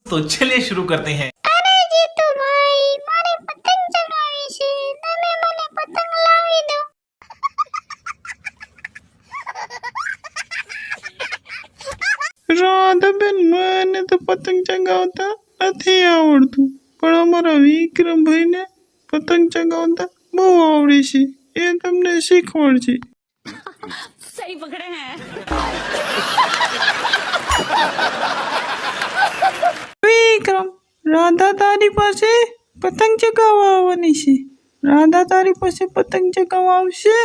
तो चलिए शुरू करते हैं। अरे जीतू भाई मारे पतंग चगावी છે તમે મને પતંગ લાવી દો। રાધાબેન મને તો પતંગ ચગાવતા નથી આવડતું, પણ અમારા વિક્રમભાઈને પતંગ ચગાવતા બહુ આવડે છે, એ તમને શીખવાડશે। सही पकड़े हैं। વિક્રમ, રાધા તારી પાસે પતંગ ચગાવવા આવવાની છે। રાધા તારી પાસે પતંગ ચગાવવા આવશે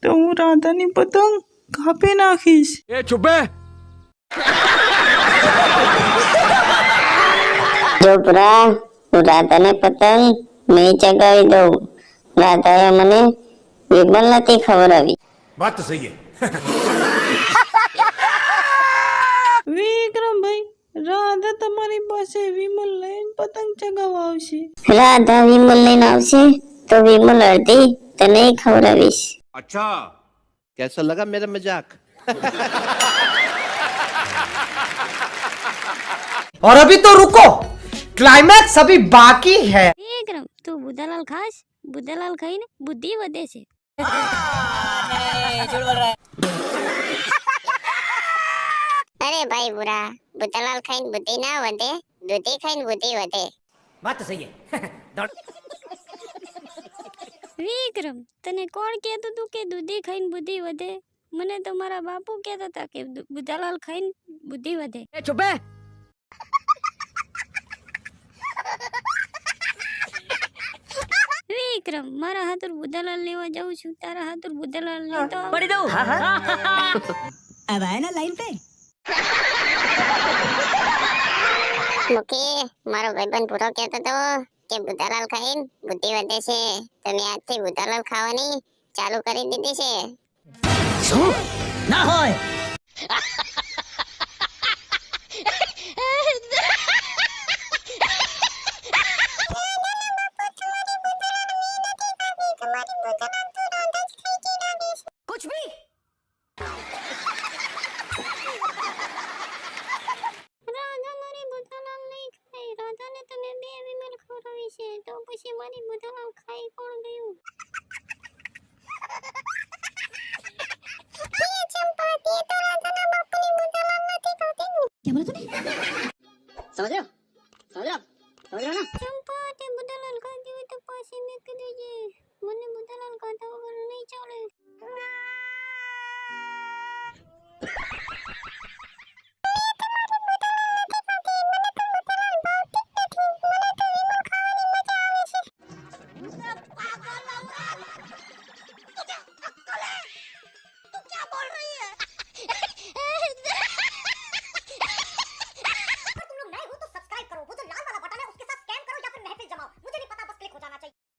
તો હું રાધાની પતંગ કાપી નાખીશ। એ ચૂપે। જોપરા, હું રાધાને પતંગ નહીં ચગાવી દઉં। રાધાએ મને વિમલ નથી ખવડાવી। बात तो सही है। વિક્રમભાઈ, રાધા તમારી પાસે વિમલ લઈને પતંગ ચગાવવા આવશે। રાધા વિમલ લઈને આવશે તો વિમલ અડધી તને ખવડાવીશ। अच्छा, कैसा लगा मेरा मजाक? और अभी तो रुको, क्लाइमैक्स अभी बाकी है। વિક્રમ તું બુધાલાલ ખાસ? બુધાલાલ ખાઈને બુદ્ધિ વધે છે। અરે ભાઈ બુરા, બુધાલાલ ખાઈને બુદ્ધિ ના વધે, દૂધી ખાઈને બુદ્ધિ વધે। बात तो सही है। વિક્રમ તને કોણ કહેતું હતું કે દૂધી ખાઈને બુદ્ધિ વધે? મને તો મારા બાપુ કહેતા હતા કે બુધાલાલ ખાઈને બુદ્ધિ વધે। ए चुप है। વિક્રમ મારા હાથર બુધાલાલ લેવા જાઉં છું, તારા હાથર બુધાલાલ લેતો આવ। पढ़ी दो। अब आए ना लाइन पे। મુખી, મારો ભાઈબંધ પૂરો કહેતો હતો કે બુધાલાલ ખાઈને બુદ્ધિ વધે છે, તો મેં આજથી બુધાલાલ ખાવાની ચાલુ કરી દીધી છે। ना होए। कुछ भी। રાધા મારી બુધાલાલ નહીં ખાય। રાધાને તમે બે વિમલ ખવડાવી છે, તો પછી મારી બુધાલાલ ખાઈ કોણ ગયું? समझ रहे हो? समझ रहे हो? समझ रहे हो ना? ચંપા તે બુધાલાલ ખાધી હોય તો પાછી મેકી દેજે। મને બુધાલાલ ખાધા વગર નહીં ચાલે।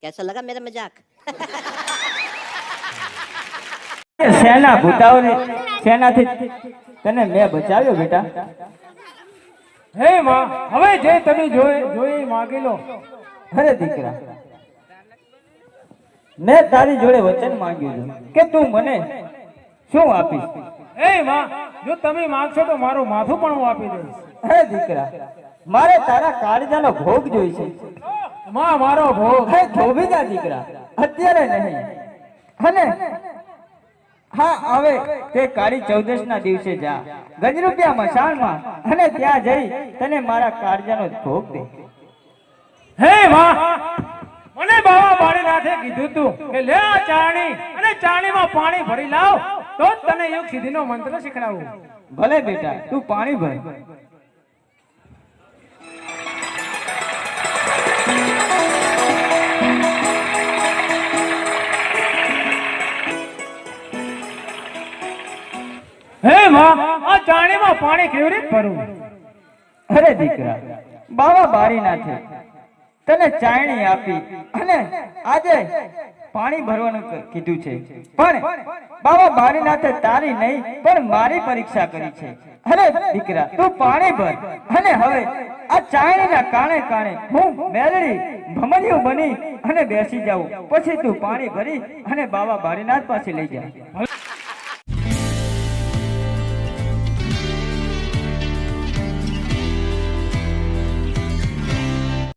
कैसा लगा मेरा मजाक? સેના ભૂતાઓની સેનાથી તને મેં બચાવ્યો બેટા। હે માં, હવે જે તમે જોઈ માંગી લો। અરે દીકરા, મેં તારી જોડે વચન માંગ્યું હતું કે તું મને શું આપીશ। હે માં, જો તમે માંગશો તો મારું માથું પણ હું આપી દઈશ। અરે દીકરા, મારે તારા કાળજાનો ભોગ જોઈશે। માં, મારો ભોગ। હે ધોબીના દીકરા, અત્યારે નહીં, અને હા હવે તે કાળી ચૌદશ ના દિવસે જા ગજરૂપિયા મસાણમાં, અને ત્યાં જઈ તને મારા કાળજાનો ભોગ દે। હે માં, મને બાવા બાળીનાથે કીધું તું કે લે આ ચાણી અને ચાણીમાં પાણી ભરી લાવ તો જ તને યોગ સિદ્ધિનો મંત્ર શીખડાવું। ભલે બેટા, તું પાણી ભર। હે માં, આ ચાણીમાં પાણી કેવી રીતે ભરું? અરે દીકરા, બાવા બારીનાથે તને ચાયણી આપી અને આજે પાણી ભરવાનું કીધું છે, પણ બાવા બારીનાથે તારી નહીં પણ મારી પરીક્ષા કરી છે। અરે દીકરા, તું પાણી ભર, અને હવે આ ચાયણીના કારણે કારણે હું મેલડી ભમરિયું બની અને બેસી જાઉં, પછી તું પાણી ભરી અને બાવા બારીનાથ પાસે લઈ જા।